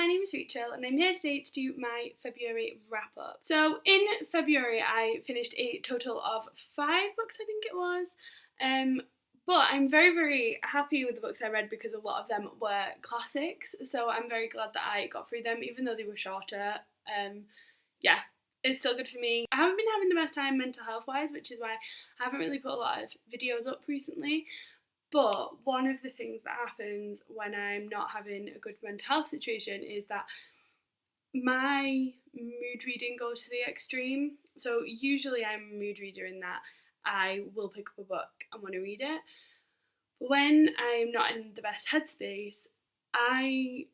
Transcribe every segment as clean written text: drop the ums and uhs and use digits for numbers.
my name is Rachel and I'm here today to do my February wrap up. So in February I finished a total of 5 books, I think it was. But I'm very, very happy with the books I read because a lot of them were classics. So I'm very glad that I got through them, even though they were shorter. Yeah, it's still good for me. I haven't been having the best time mental health wise, which is why I haven't really put a lot of videos up recently. But one of the things that happens when I'm not having a good mental health situation is that my mood reading goes to the extreme. So usually I'm a mood reader in that I will pick up a book and want to read it. But when I'm not in the best headspace, I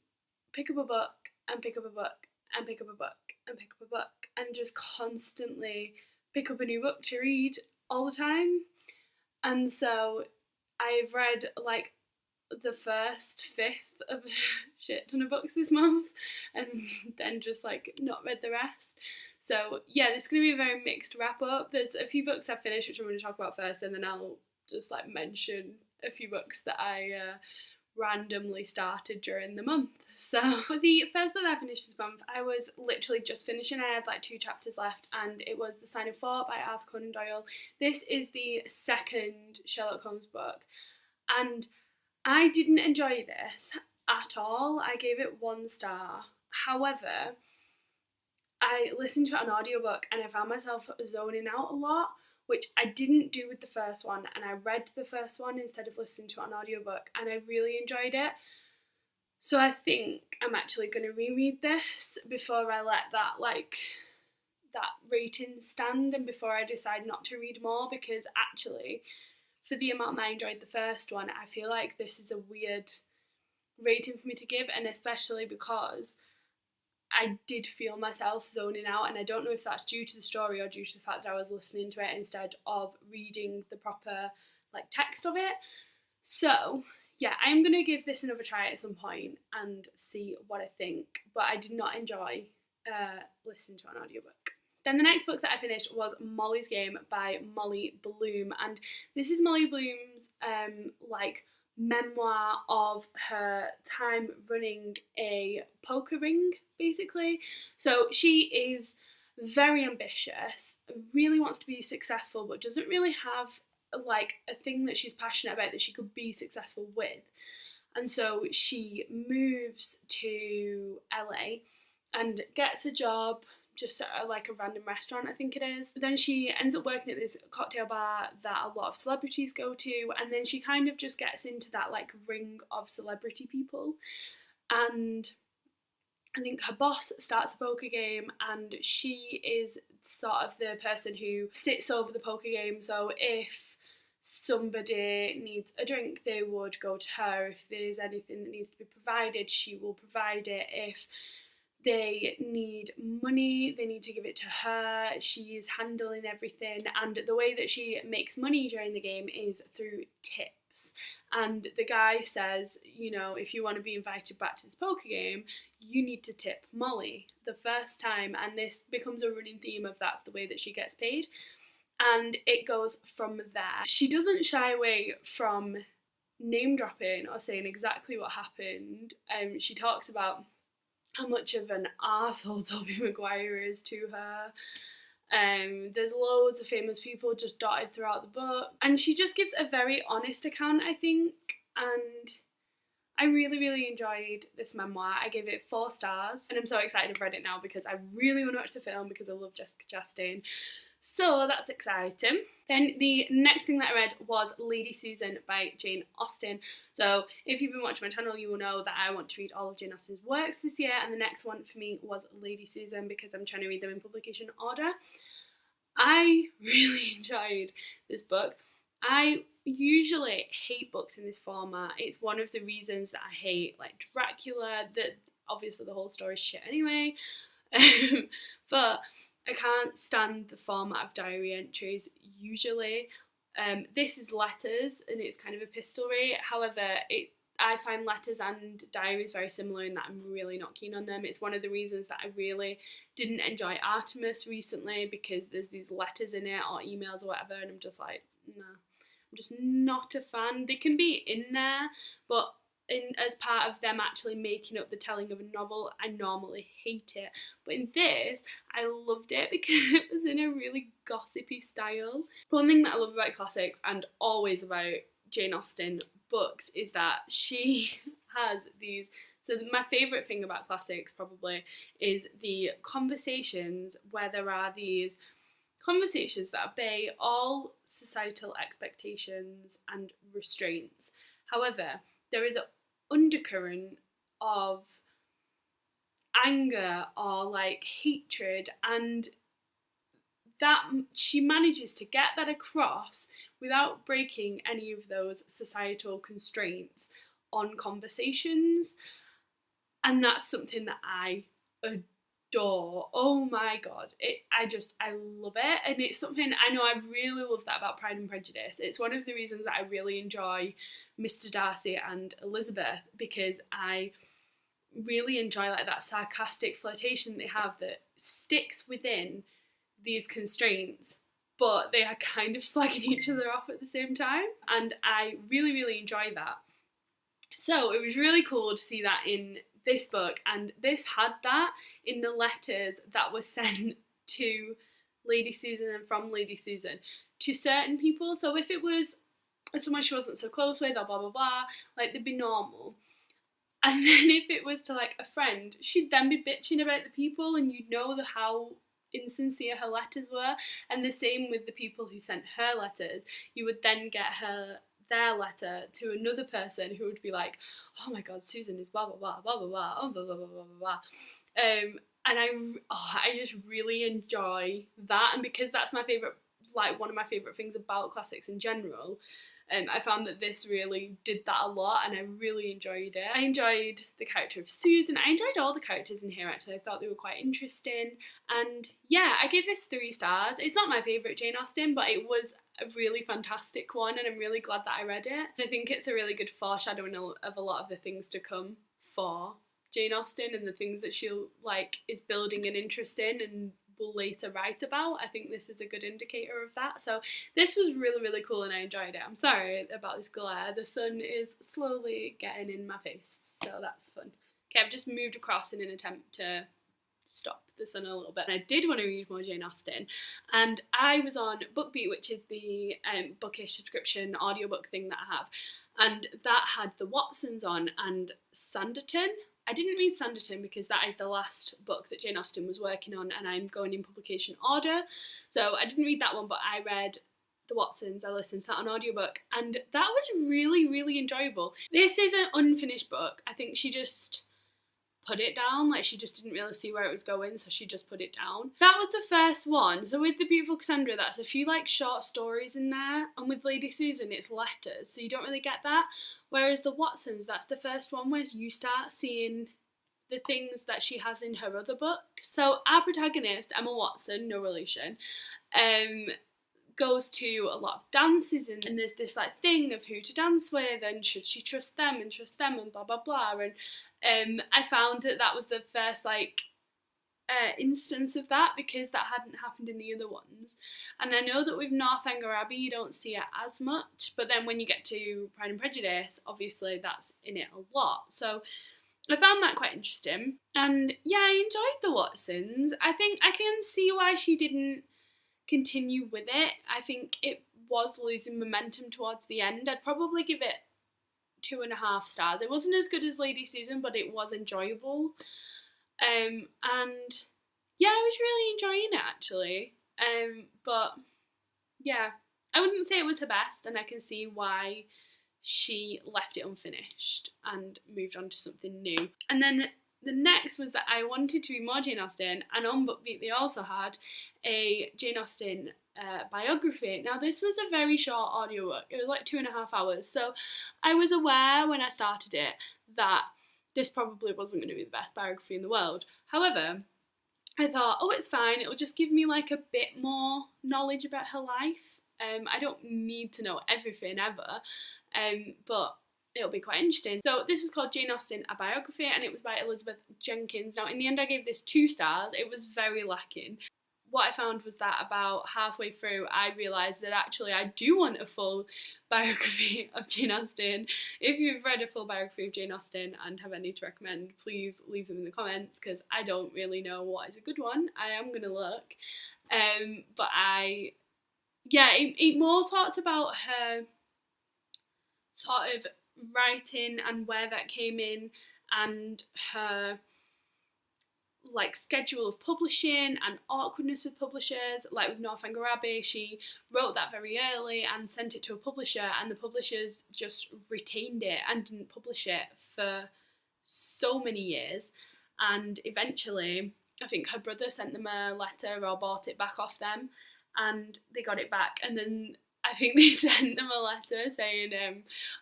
pick up a book and pick up a book and pick up a book and pick up a book and just constantly pick up a new book to read all the time. And so I've read like the first fifth of a shit ton of books this month and then just like not read the rest. So yeah, this is going to be a very mixed wrap up. There's a few books I've finished which I'm going to talk about first, and then I'll just like mention a few books that I randomly started during the month. So the first book that I finished this month, I was literally just finishing. I had like 2 chapters left, and it was The Sign of Thought by Arthur Conan Doyle. This is the second Sherlock Holmes book, and I didn't enjoy this at all. I gave it 1 star. However, I listened to it on audiobook and I found myself zoning out a lot, which I didn't do with the first one, and I read the first one instead of listening to it on audiobook, and I really enjoyed it. So I think I'm actually going to reread this before I let that rating stand and before I decide not to read more, because actually for the amount that I enjoyed the first one, I feel like this is a weird rating for me to give, and especially because I did feel myself zoning out, and I don't know if that's due to the story or due to the fact that I was listening to it instead of reading the proper like text of it. So yeah, I'm going to give this another try at some point and see what I think, but I did not enjoy listening to an audiobook. Then the next book that I finished was Molly's Game by Molly Bloom, and this is Molly Bloom's like memoir of her time running a poker ring, basically. So she is very ambitious, really wants to be successful, but doesn't really have like a thing that she's passionate about that she could be successful with. And so she moves to LA and gets a job just at like a random restaurant, I think it is. Then she ends up working at this cocktail bar that a lot of celebrities go to, and then she kind of just gets into that like ring of celebrity people. And I think her boss starts a poker game, and she is sort of the person who sits over the poker game. So if somebody needs a drink, they would go to her. If there's anything that needs to be provided, she will provide it. If they need money, they need to give it to her. She's handling everything, and the way that she makes money during the game is through tips. And the guy says, you know, if you want to be invited back to this poker game, you need to tip Molly the first time, and this becomes a running theme of that's the way that she gets paid. And it goes from there. She doesn't shy away from name dropping or saying exactly what happened. She talks about how much of an arsehole Tobey Maguire is to her. There's loads of famous people just dotted throughout the book, and she just gives a very honest account, I think, and I really, really enjoyed this memoir. I gave it 4 stars, and I'm so excited I've read it now because I really want to watch the film because I love Jessica Chastain. So that's exciting. Then the next thing that I read was Lady Susan by Jane Austen. So if you've been watching my channel, you will know that I want to read all of Jane Austen's works this year, and the next one for me was Lady Susan because I'm trying to read them in publication order. I really enjoyed this book. I usually hate books in this format. It's one of the reasons that I hate like Dracula, that obviously the whole story is shit anyway. But I can't stand the format of diary entries usually. This is letters and it's kind of epistolary. However, I find letters and diaries very similar in that I'm really not keen on them. It's one of the reasons that I really didn't enjoy Artemis recently, because there's these letters in it or emails or whatever, and I'm just like, nah, I'm just not a fan. They can be in there, but as part of them actually making up the telling of a novel, I normally hate it. But in this, I loved it because it was in a really gossipy style. One thing that I love about classics and always about Jane Austen books is that she has these. So my favourite thing about classics probably is the conversations where there are these conversations that obey all societal expectations and restraints. However, there is an undercurrent of anger or like hatred, and that she manages to get that across without breaking any of those societal constraints on conversations. And that's something that I adore. Oh my god, I love it, and it's something I know I really love that about Pride and Prejudice. It's one of the reasons that I really enjoy Mr. Darcy and Elizabeth, because I really enjoy like that sarcastic flirtation they have that sticks within these constraints, but they are kind of slagging each other off at the same time, and I really enjoy that. So it was really cool to see that in this book, and this had that in the letters that were sent to Lady Susan and from Lady Susan to certain people. So if it was someone she wasn't so close with or blah blah blah, like they'd be normal. And then if it was to like a friend, she'd then be bitching about the people, and you'd know how insincere her letters were. And the same with the people who sent her letters. You would then get their letter to another person who would be like, oh my god, Susan is blah blah blah blah blah blah blah blah blah blah blah. And I just really enjoy that, and because that's my favourite, like one of my favourite things about classics in general, I found that this really did that a lot, and I really enjoyed it. I enjoyed the character of Susan. I enjoyed all the characters in here actually. I thought they were quite interesting, and yeah, I gave this 3 stars. It's not my favourite Jane Austen, but it was a really fantastic one, and I'm really glad that I read it. And I think it's a really good foreshadowing of a lot of the things to come for Jane Austen, and the things that she'll like is building an interest in and will later write about. I think this is a good indicator of that. So this was really cool, and I enjoyed it. I'm sorry about this glare. The sun is slowly getting in my face, so that's fun. Okay, I've just moved across in an attempt to stop the sun a little bit. And I did want to read more Jane Austen, and I was on BookBeat, which is the bookish subscription audiobook thing that I have, and that had the Watsons on and Sanditon. I didn't read Sanditon because that is the last book that Jane Austen was working on, and I'm going in publication order, so I didn't read that one, but I read the Watsons. I listened to that on audiobook, and that was really enjoyable. This is an unfinished book. I think she just put it down, like she just didn't really see where it was going, so she just put it down. That was the first one. So with The Beautiful Cassandra, that's a few like short stories in there, and with Lady Susan it's letters, so you don't really get that. Whereas the Watsons, that's the first one where you start seeing the things that she has in her other book. So our protagonist, Emma Watson, no relation, goes to a lot of dances, and there's this like thing of who to dance with, and should she trust them and blah blah blah. And I found that was the first like instance of that, because that hadn't happened in the other ones. And I know that with Northanger Abbey you don't see it as much, but then when you get to Pride and Prejudice, obviously that's in it a lot. So I found that quite interesting, and yeah, I enjoyed the Watsons. I think I can see why she didn't continue with it. I think it was losing momentum towards the end. I'd probably give it 2.5 stars. It wasn't as good as Lady Susan, but it was enjoyable. And yeah, I was really enjoying it actually. But yeah, I wouldn't say it was her best, and I can see why she left it unfinished and moved on to something new. And then the next was that I wanted to read more Jane Austen, and on BookBeat they also had a Jane Austen biography. Now this was a very short audiobook. It was like 2.5 hours, so I was aware when I started it that this probably wasn't going to be the best biography in the world. However, I thought, oh, it's fine, it'll just give me like a bit more knowledge about her life. I don't need to know everything ever, but it'll be quite interesting. So this was called Jane Austen, a biography, and it was by Elizabeth Jenkins. Now in the end I gave this 2 stars. It was very lacking. what I found was that about halfway through I realised that actually I do want a full biography of Jane Austen. If you've read a full biography of Jane Austen and have any to recommend, please leave them in the comments, because I don't really know what is a good one. I am going to look. But it more talked about her sort of writing and where that came in, and her like schedule of publishing and awkwardness with publishers. Like with Northanger Abbey, she wrote that very early and sent it to a publisher, and the publishers just retained it and didn't publish it for so many years. And eventually, I think her brother sent them a letter or bought it back off them, and they got it back. And then I think they sent them a letter saying,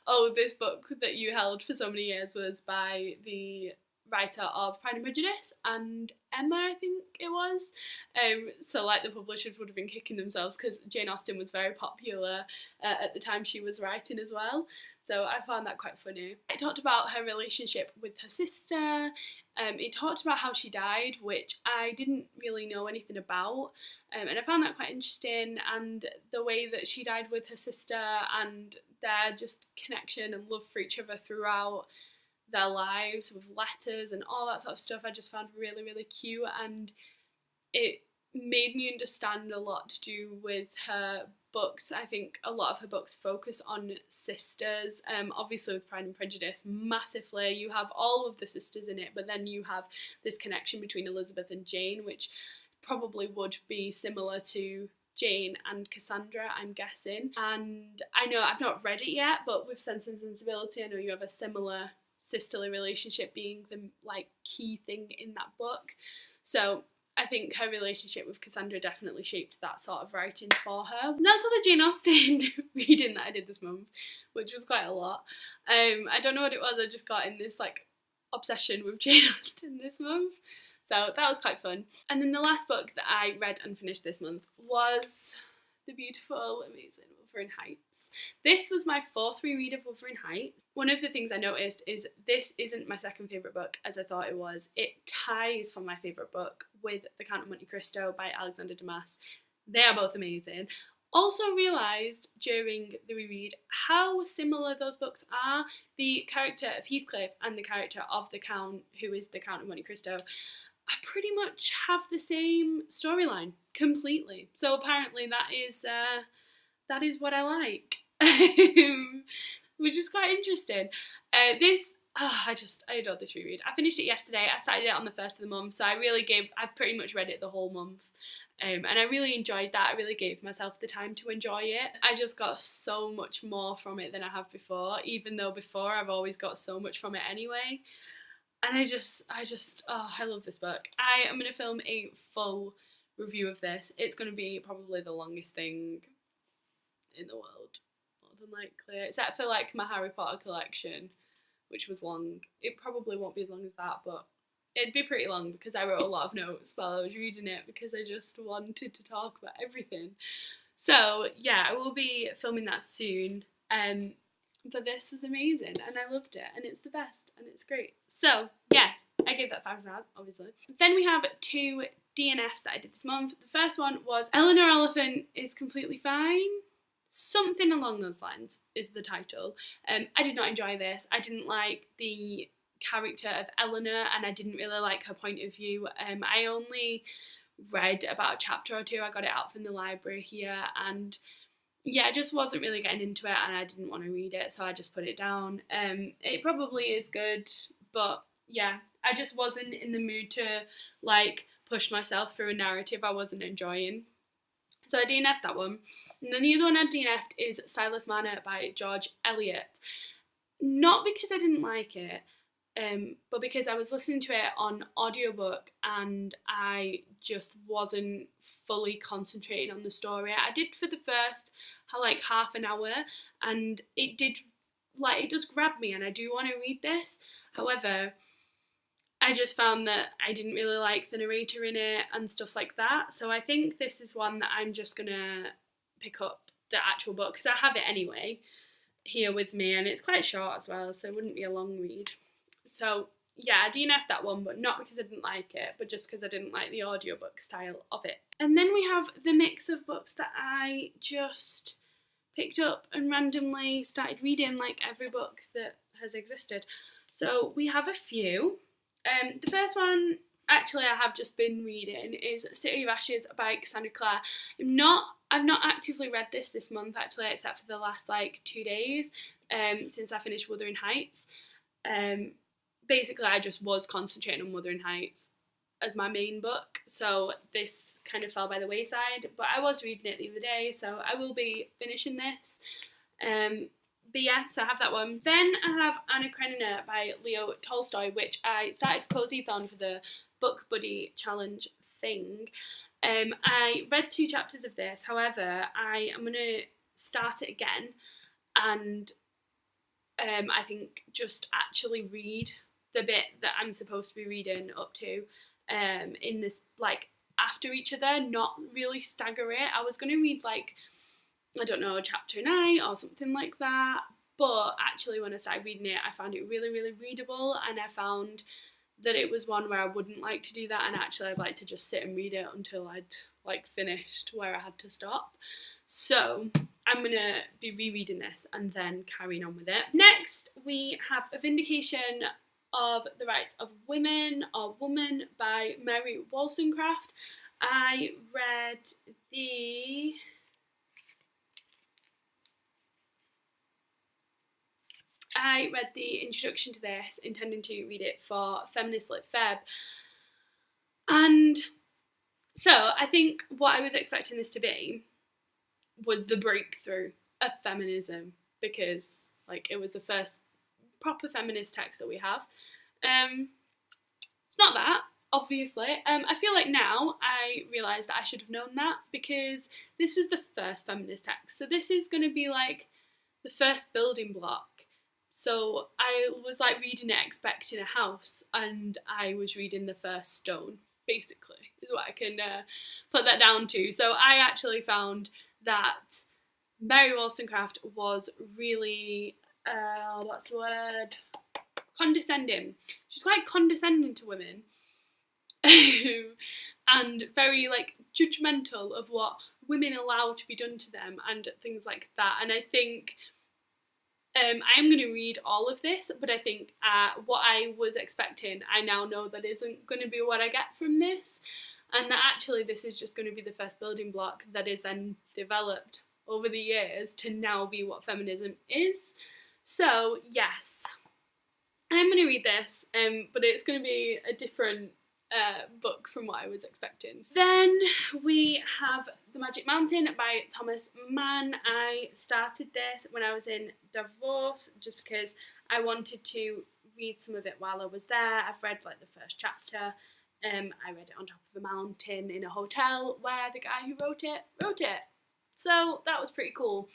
oh, this book that you held for so many years was by the writer of Pride and Prejudice and Emma, I think it was. So like the publishers would have been kicking themselves, because Jane Austen was very popular at the time she was writing as well. So I found that quite funny. It talked about her relationship with her sister. It talked about how she died, which I didn't really know anything about. And I found that quite interesting, and the way that she died with her sister and their just connection and love for each other throughout their lives with letters and all that sort of stuff, I just found really, really cute, and it made me understand a lot to do with her books. I think a lot of her books focus on sisters. Obviously with Pride and Prejudice, massively, you have all of the sisters in it, but then you have this connection between Elizabeth and Jane, which probably would be similar to Jane and Cassandra, I'm guessing. And I know I've not read it yet, but with Sense and Sensibility, I know you have a similar sisterly relationship being the like key thing in that book. So I think her relationship with Cassandra definitely shaped that sort of writing for her. And that's all the Jane Austen reading that I did this month, which was quite a lot. I don't know what it was, I just got in this like obsession with Jane Austen this month. So that was quite fun. And then the last book that I read and finished this month was the beautiful, amazing Wuthering Heights. This was my fourth reread of Wuthering Heights. One of the things I noticed is this isn't my second favourite book, as I thought it was. It ties for my favourite book with The Count of Monte Cristo by Alexander Dumas. They are both amazing. Also realised during the reread how similar those books are. The character of Heathcliff and the character of the Count, who is the Count of Monte Cristo, I pretty much have the same storyline completely. So apparently that is what I like, which is quite interesting. I adored this reread. I finished it yesterday. I started it on the 1st of the month, so I've pretty much read it the whole month. And I really enjoyed that. I really gave myself the time to enjoy it. I just got so much more from it than I have before, even though before I've always got so much from it anyway. And I love this book. I am going to film a full review of this. It's going to be probably the longest thing in the world, more than likely, except for like my Harry Potter collection, which was long. It probably won't be as long as that, but it'd be pretty long because I wrote a lot of notes while I was reading it, because I just wanted to talk about everything. So yeah, I will be filming that soon. But this was amazing and I loved it, and it's the best and it's great. So yes, I gave that 5 stars, obviously. Then we have 2 DNFs that I did this month. The first one was Eleanor Oliphant is Completely Fine. Something along those lines is the title. I did not enjoy this. I didn't like the character of Eleanor, and I didn't really like her point of view. I only read about a chapter or 2. I got it out from the library here, and yeah, I just wasn't really getting into it, and I didn't want to read it, so I just put it down. It probably is good, but yeah, I just wasn't in the mood to like push myself through a narrative I wasn't enjoying. So I DNF'd that one. And then the other one I DNF'd is Silas Manor by George Eliot. Not because I didn't like it, but because I was listening to it on audiobook and I just wasn't fully concentrating on the story. I did for the first like half an hour, and it does grab me and I do want to read this. However, I just found that I didn't really like the narrator in it and stuff like that. So I think this is one that I'm just gonna pick up the actual book, because I have it anyway here with me, and it's quite short as well, so it wouldn't be a long read. So yeah, I DNF'd that one, but not because I didn't like it, but just because I didn't like the audiobook style of it. And then we have the mix of books that I just picked up and randomly started reading, like every book that has existed. So we have a few. The first one, actually, I have just been reading is City of Ashes by Cassandra Clare. I've not actively read this month, actually, except for the last like 2 days since I finished Wuthering Heights. Basically, I just was concentrating on Wuthering Heights as my main book, so this kind of fell by the wayside, but I was reading it the other day, so I will be finishing this. But yeah, so I have that one. Then I have Anna Karenina by Leo Tolstoy, which I started Cozython for the Book Buddy Challenge thing. I read 2 chapters of this, however, I am going to start it again and I think just actually read the bit that I'm supposed to be reading up to in this, like, after each other, not really stagger it. I was going to read, like, I don't know, chapter 9 or something like that, but actually when I started reading it, I found it really, really readable, and I found that it was one where I wouldn't like to do that, and actually I'd like to just sit and read it until I'd, like, finished where I had to stop. So I'm going to be rereading this and then carrying on with it. Next, we have A Vindication of the Rights of Women or Woman by Mary Wollstonecraft. I read the introduction to this, intending to read it for Feminist Lit Feb. And so I think what I was expecting this to be was the breakthrough of feminism, because, like, it was the first proper feminist text that we have. It's not that, obviously. I feel like now I realise that I should have known that, because this was the first feminist text. So this is going to be like the first building block. So I was like reading it expecting a house, and I was reading the first stone, basically, is what I can put that down to. So I actually found that Mary Wollstonecraft was really, what's the word? Condescending. She's quite condescending to women. And very, like, judgmental of what women allow to be done to them and things like that. And I think I'm going to read all of this, but I think what I was expecting, I now know that isn't going to be what I get from this, and that actually this is just going to be the first building block that is then developed over the years to now be what feminism is. So yes, I'm going to read this, but it's going to be a different book from what I was expecting. Then we have The Magic Mountain by Thomas Mann. I started this when I was in Davos just because I wanted to read some of it while I was there. I've read like the first chapter. I read it on top of a mountain in a hotel where the guy who wrote it. So that was pretty cool.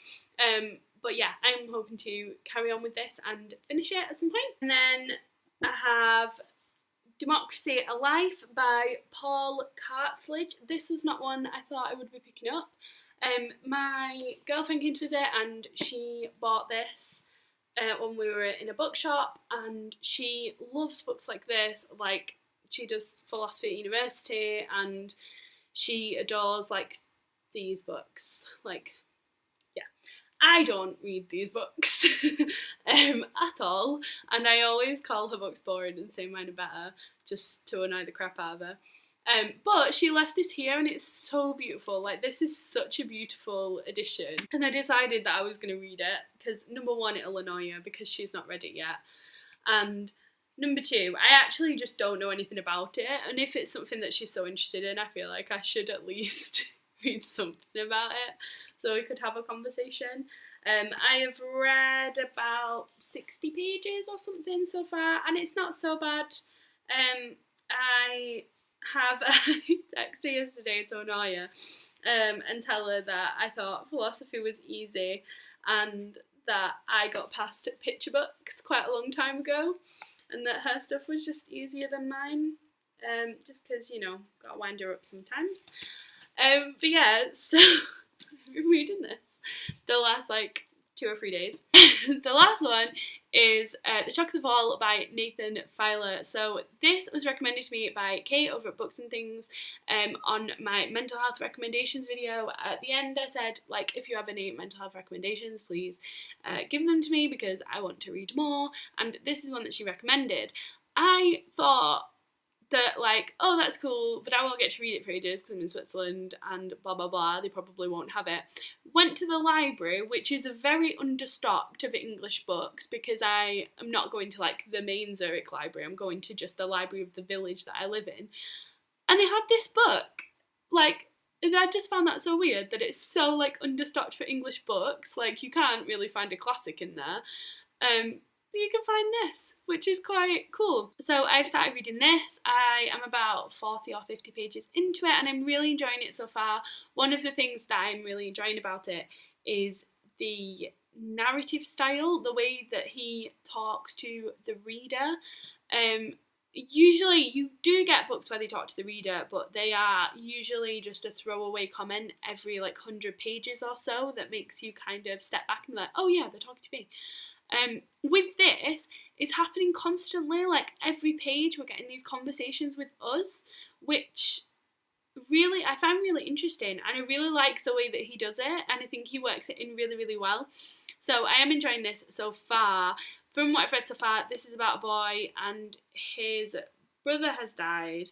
But yeah, I'm hoping to carry on with this and finish it at some point. And then I have Democracy A Life by Paul Cartledge. This was not one I thought I would be picking up. My girlfriend came to visit and she bought this when we were in a bookshop, and she loves books like this. Like, she does philosophy at university and she adores like these books. Like, yeah, I don't read these books at all, and I always call her books boring and say mine are better, just to annoy the crap out of her. But she left this here and it's so beautiful. Like, this is such a beautiful edition, and I decided that I was going to read it because, number one, it'll annoy her because she's not read it yet, and number two, I actually just don't know anything about it, and if it's something that she's so interested in, I feel like I should at least read something about it so we could have a conversation. I have read about 60 pages or something so far, and it's not so bad. I texted yesterday to annoy her and tell her that I thought philosophy was easy and that I got past picture books quite a long time ago, and that her stuff was just easier than mine, just because, you know, gotta wind her up sometimes. But yeah, so I'm reading this the last like 2 or 3 days. The last one is The Shock of the Fall by Nathan Filer. So this was recommended to me by Kate over at Books and Things on my mental health recommendations video. At the end I said, like, if you have any mental health recommendations, please give them to me because I want to read more, and this is one that she recommended. I thought that, like, oh, that's cool, but I won't get to read it for ages because I'm in Switzerland and blah blah blah, they probably won't have it. Went to the library, which is a very understocked of English books because I am not going to like the main Zurich library, I'm going to just the library of the village that I live in, and they had this book. Like, I just found that so weird that it's so like understocked for English books. Like, you can't really find a classic in there. But you can find this, which is quite cool. So I've started reading this. I am about 40 or 50 pages into it and I'm really enjoying it so far. One of the things that I'm really enjoying about it is the narrative style, the way that he talks to the reader. Usually you do get books where they talk to the reader, but they are usually just a throwaway comment every like 100 pages or so that makes you kind of step back and be like, oh yeah, they're talking to me. With this, it's happening constantly. Like, every page we're getting these conversations with us, which really I find really interesting, and I really like the way that he does it, and I think he works it in really, really well. So I am enjoying this so far. From what I've read so far, this is about a boy and his brother has died,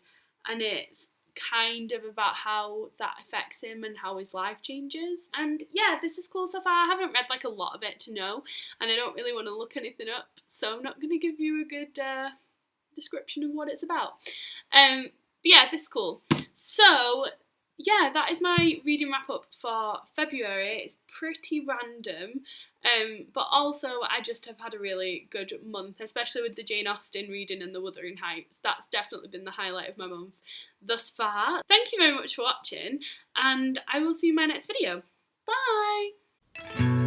and it's kind of about how that affects him and how his life changes. And yeah, this is cool so far. I haven't read like a lot of it to know, and I don't really want to look anything up, so I'm not going to give you a good description of what it's about. But yeah, this is cool. So yeah, that is my reading wrap up for February. It's pretty random, but also I just have had a really good month, especially with the Jane Austen reading and the Wuthering Heights. That's definitely been the highlight of my month thus far. Thank you very much for watching, and I will see you in my next video. Bye!